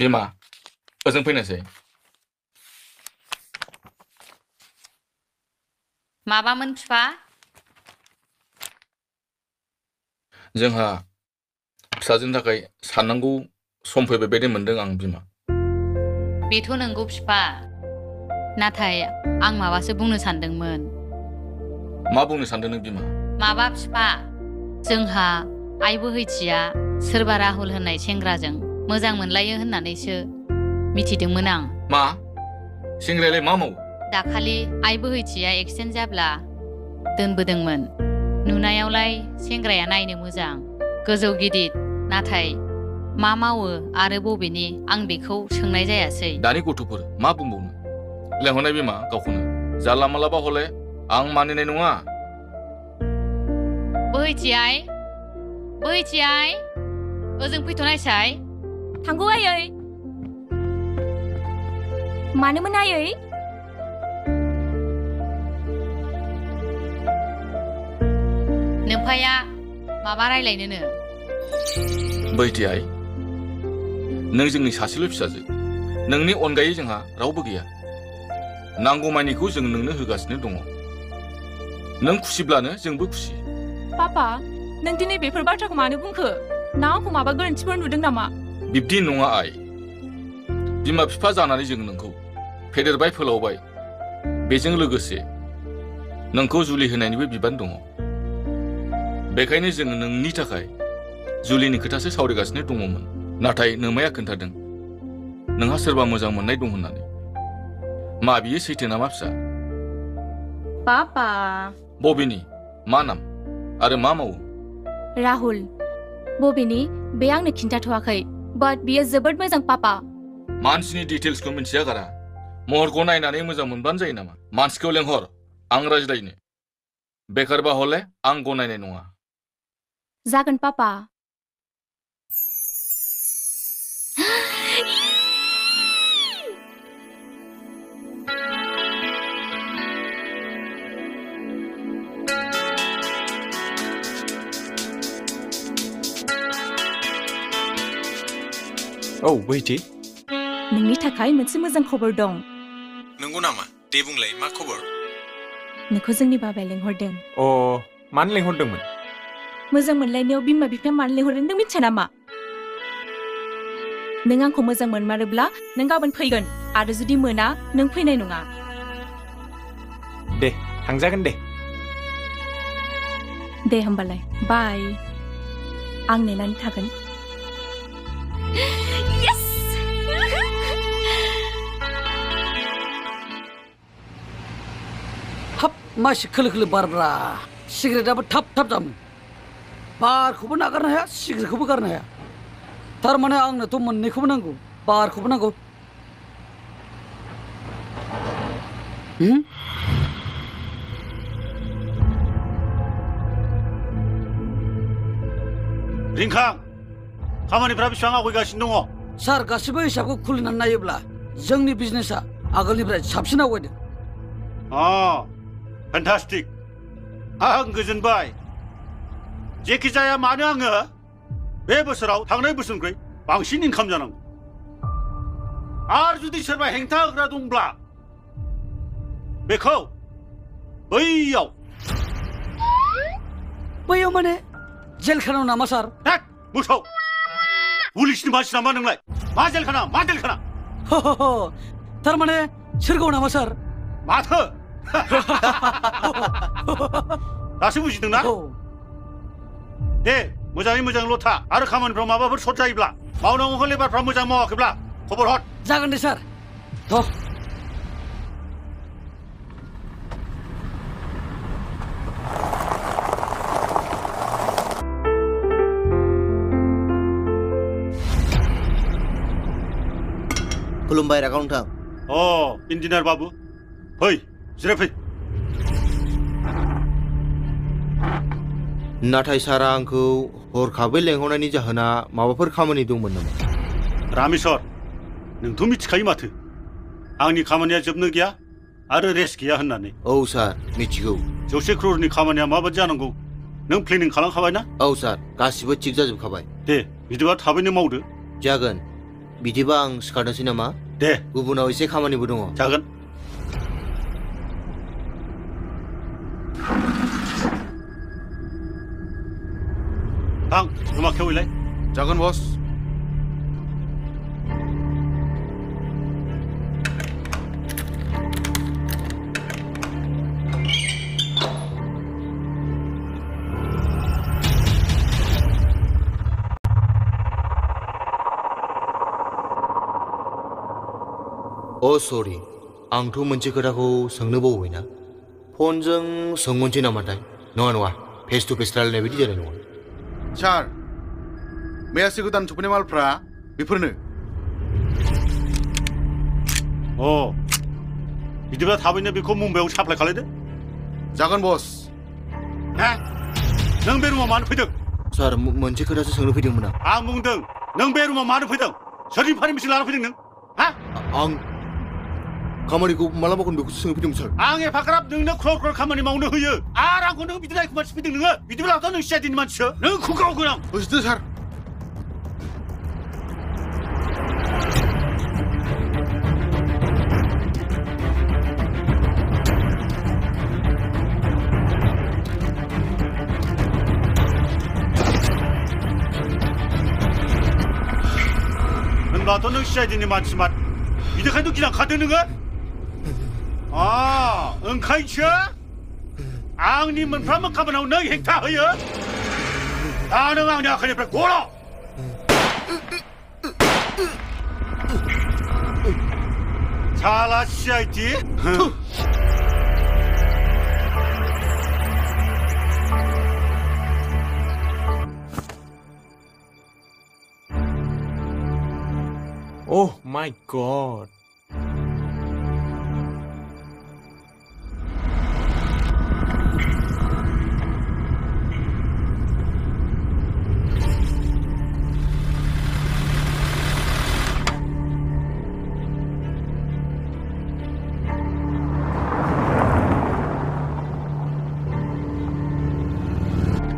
बिमा ओजों फैनोसै माबामोन फिफा जोंहा फिसाजोनि थाखाय साननांगौ सम फैबाय बायदि मोनदों आं बिमा बेथ' नंगौ फिफा नाथाय आं माबासो बुंनो सानदोंमोन मा बुंनो सानदों नों बिमा माबा फिफा जोंहा आइ बोहैथिया सोरबा राहुल होननाय सेंग्राजों मोजां मोनलायो होननानैसो मिथिदोंमोन आं मा सेंग्रायालाय मा मावो दाखालि आइ बोहैथिया एक्सिडेन्ट जाब्ला दोनबोदोंमोन नुनायावलाय सेंग्राया नायनो मोजां गोजौ गिदिर नाथाय मा मावो आरो बबेनि आं बेखौ सोंनाय जायासै दानि गथ'फोर मा बुंबावनो लेंहरनाय बिमा गावखौनो जाला मालाबा हले आं मानिनाय नङा बोहैथियाय ओजों फैथ'नायसाय थांगौ आयै मानोमोन आयै नोमफाया माबा रायलायनोनो बैथि आइ नों जोंनि सासेल' फिसाजो नोंनि अनगायै जोंहा रावबो गैया नांगौमानिखौ जों नोंनो होगासिनो दङ नों खुसिब्लानो जोंबो खुसि पापा नों दिनै बेफोर बाथ्राखौ मानो बुंखो ना आंखौ माबा गोरोन्थिफोर नुदों नामा बिब्दि नङा आइ बिमा बिफा जानानै जों नोंखौ फेदेरबाय फोलावबाय बेजों लोगोसे नोंखौ जुलि होनायनिबो बिबान दङ बेखायनो जों नोंनि थाखाय जुलिनि खोथासो सावरायगासिनो दङमोन नाथाय नोमाया खोन्थादों नोंहा सोरबा मोजां मोननाय दं होननानै मा बियो सैथो नामा फिसा पापा बबेनि मा नाम आरो मा मावो राहुल बबेनि बे आंनो खिन्थाथ'वाखै बाट बियो जोबोद मोजां पापा मानसिनि डिटेल्सखौ मिन्थिया गारा महरखौ नायनानै मोजां मोनबानो जायो नामा मानसिखौ लेंहर आं रायज्लायनो बेखारबा हले आं गनायनाय नङा जागोन पापा औ बैथि नोंनि थाखाय मोनसे मोजां खबर दं नंगौ नामा दे बुंलाय मा खबर नोंखौ जोंनि बाबाया लेंहरदों अ मानो लेंहरदोंमोन मोजां मोनलायनायाव बिमा बिफाया मानो लेंहरदों नों मिथिया नामा नों आंखौ मोजां मोनमारोब्ला नों गाबोन फैगोन आरो जुदि मोना नों फैनाय नङा दे थांजागोन दे दे होमबालाय बाय आं नेनानै थागोन हाब मासि खोलो खोलो बारब्रा सिगारेटआबो थाब थाब जामो बारखौबो नागारनो हाया सिगारेटखौबो गारनो हाया थारमाने आंनोथ' मोननैखौबो नांगौ बारखौबो नांगौ रिंखां खामानिफ्रा बेसेबां आवगायगासिनो दङ सार गासिबो हिसाबखौ खुलिनानै नायोब्ला जोंनि बिजनेसा आगोलनिफ्राय साबसिन आवगायदों फेन्टास्टिक आं गोजोनबाय जेखि जाया मानो आङो बे बोसोराव थांनाय बोसोरनिख्रुइ बांसिन इनकाम जानांगौ आरो जुदि सोरबा हेंथा होग्रा दंब्ला बेखौ बैयाव माने जेलखानायाव नामा सार मोसौ पुलिसनि मानसि नामा नोंलाय मा जेलखाना थारमाने सोरगौ नामा सार माथो दासो बुजिदोंना दे मोजाङै मोजां लथा आरो खामानिफ्राव माबाफोर सर्ट जायोब्ला मावनांगौखौ लेबारफ्रा मोजां मावाखैब्ला खबर हर जागोन दे सार खुलुमबाय रागाव नोंथां इन्जिनियार बाबु फै जिरायफै नाथाय सारा आंखौ हरखाबै लेंहरनायनि जाहोना माबाफोर खामानि दंमोन नामा रामेश्वर नोंथ' मिथिखायो माथो आंनि खामानिया जोबनो गैया आरो रेस्ट गैया होननानै औ सार मिथिगौ 100 क्ररनि खामानिया माबादि जानांगौ नों प्लेनिं खालामखाबाय ना औ सार गासिबो थिग जाजोबखाबाय दे बिदिबा थाबैनो मावदो जागोन बिदिबा आं सिखारनोसै नामा? दे गुबुनाव एसे खामानिबो दङ। जागोन। थां रुमा खेवैलाय। जागोन बस। अ सरि, आंथ' मोनसे खोथाखौ सोंनो बावबायना। फनजों सोंहरनोसै नामाथाय? नङा नङा, फेस टु फेस रायलायनाय बायदि जानाय नङा। सार, मैयासो गोदान सफैनाय मालफ्रा बेफोरनो। अ बिदिब्ला थाबैनो बेखौ मुम्बाइआव साप्लाय खालायदो। जागोन बस। हा? नों बे रुमाव मानो फैदों? सार, मोनसे खोथासो सोंनो फैदोंमोन आं। आं बुंदों नों बे रुमाव मानो फैदों? सोरनि पारमिसन लाना फैदों नों? हा? आं खामानिखौ माला मावगोन बेखौसो सोंनो फैदोंमोन सार। आं एफाग्राब नोंनो ख्रर ख्रर खामानि मावनो होयो आरो आंखौ नों बिदि नायखुमा फैदों नोङो? बिदिब्लाथ' नों सिआइडिनि मानसिसो। नों खुगावगोन आं। बुजिदो सार। होनबाथ' नों सिआइडिनि मानसिमान। बिनिखायनो गिनांखादों नोङो? ओंखायसो आंनि मोनफ्रोमबो खामानियाव नों हेंथा होयो। दा नों आंनि आखाइनिफ्राय गल'। साला सिआइडि। Oh my god.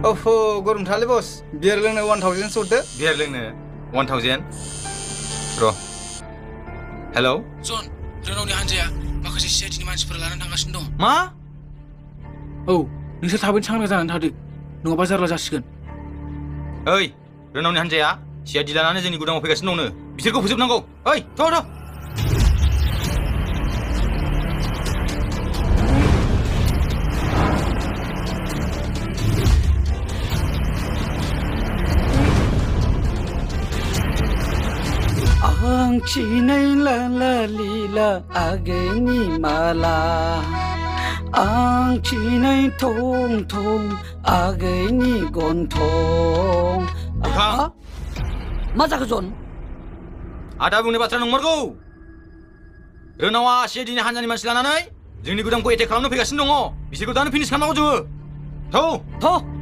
ओहो गरमथारलै बस। बियार लोंनो 1000 हरदो। बियार लोंनो 1000? र' हेलौ जन, रोनावनि हान्जाया माखासे सिआइडिनि मानसिफोर लानानै थांगासिनो दं। मा? औ, नोंसोर थाबैनो सांग्रां जानानै थादो, नङाबा जारला जासिगोन। ओइ, रोनावनि हान्जाया सिआइडि लानानै जोंनि गुदामाव फैगासिनो दंनो। बिसोरखौ फोजोबनांगौ। ओइ, थ'। आं चिनै ला ला लीला आगैनि माला, आं चिनै थं थं आगैनि गन्थं। मा जाखो जन? आदा बुंनाय बाथ्रा नंमारगौ। रोनावा सिआइडिनि हान्जानि मानसि लानानै जोंनि गुदामखौ एटेक खालामनो फैगासिनो दङ। बिसोरखौ दानो फिनिश खालामनांगौ जोङो। थ'।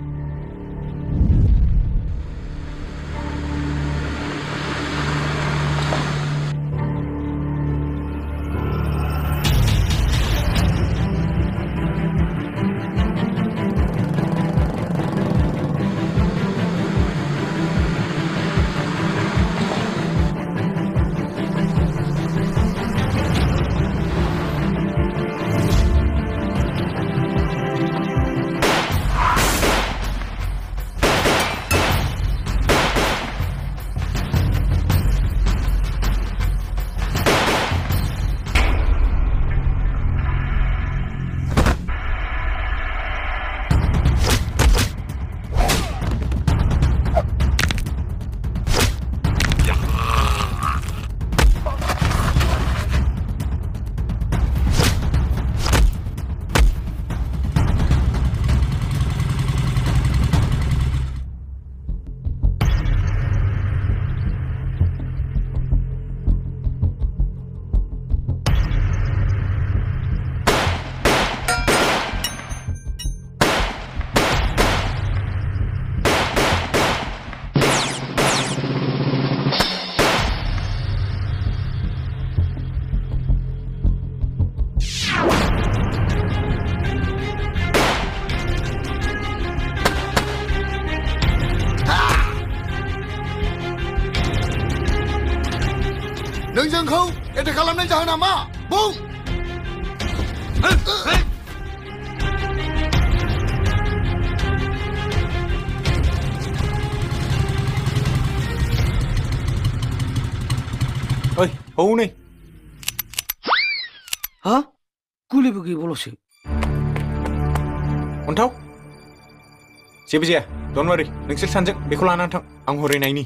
जोंखौ एटेक खालामनाय जाहोना मा बुं ओइ हौनै हा गुलिबो गैबावलसो अन्थाव जेबो जाया डन्ट वारि नोंसोर सानजों बेखौ लानानै थां आं हरै नायनि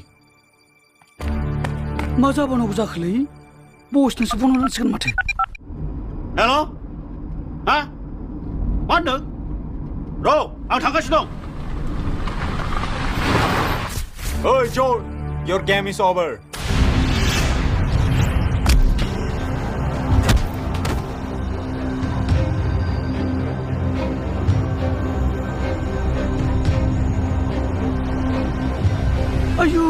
मा जाबावनांगौ जाखोलै बसनोसो फन हरनांसिगोन माथो हेल' हा मा होनदों र' आं थांगासिनो दं ओइ जन your game is over आयु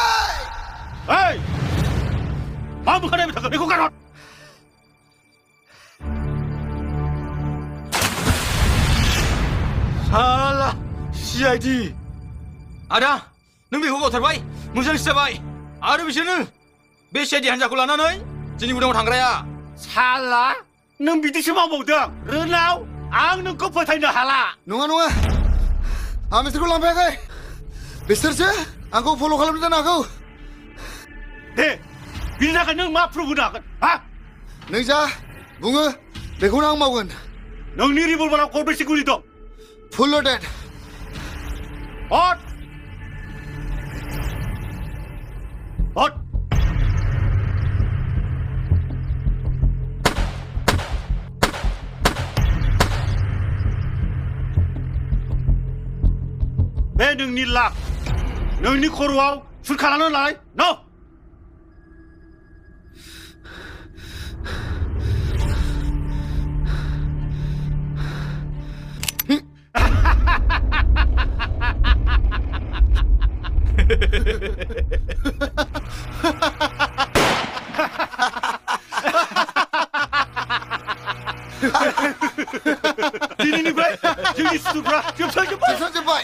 Hey! मा बुखारनाय थाखो बेखौ गारहर साला CID आदा नों बेखौ गावथारबाय मोजांसो जाबाय आरो बिसोरनो बे CID हान्जाखौ लानानै जोंनि गुदामाव थांग्राया साला नों बिदिसो मावबावदों रोनाव आं नोंखौ फोथायनो हाला नङा नङा आं बिसोरखौ लांफायाखै बिसोरसो आंखौ फल' खालामनो जानो हागौ दे बिनि थाखाय नों मा प्रुफ होनो हागोन हा नों जा बुङो बेखौनो आं मावगोन नोंनि रिभलभाराव गरबेसे गुलि दं फुल लडेड हट हट बे नोंनि लाख नोंनि खर'आव सुट खालामनो लानाय न' दिनैनिफ्राय जोंनि सुथुरफ्रा जोबस्रांजोब्बाय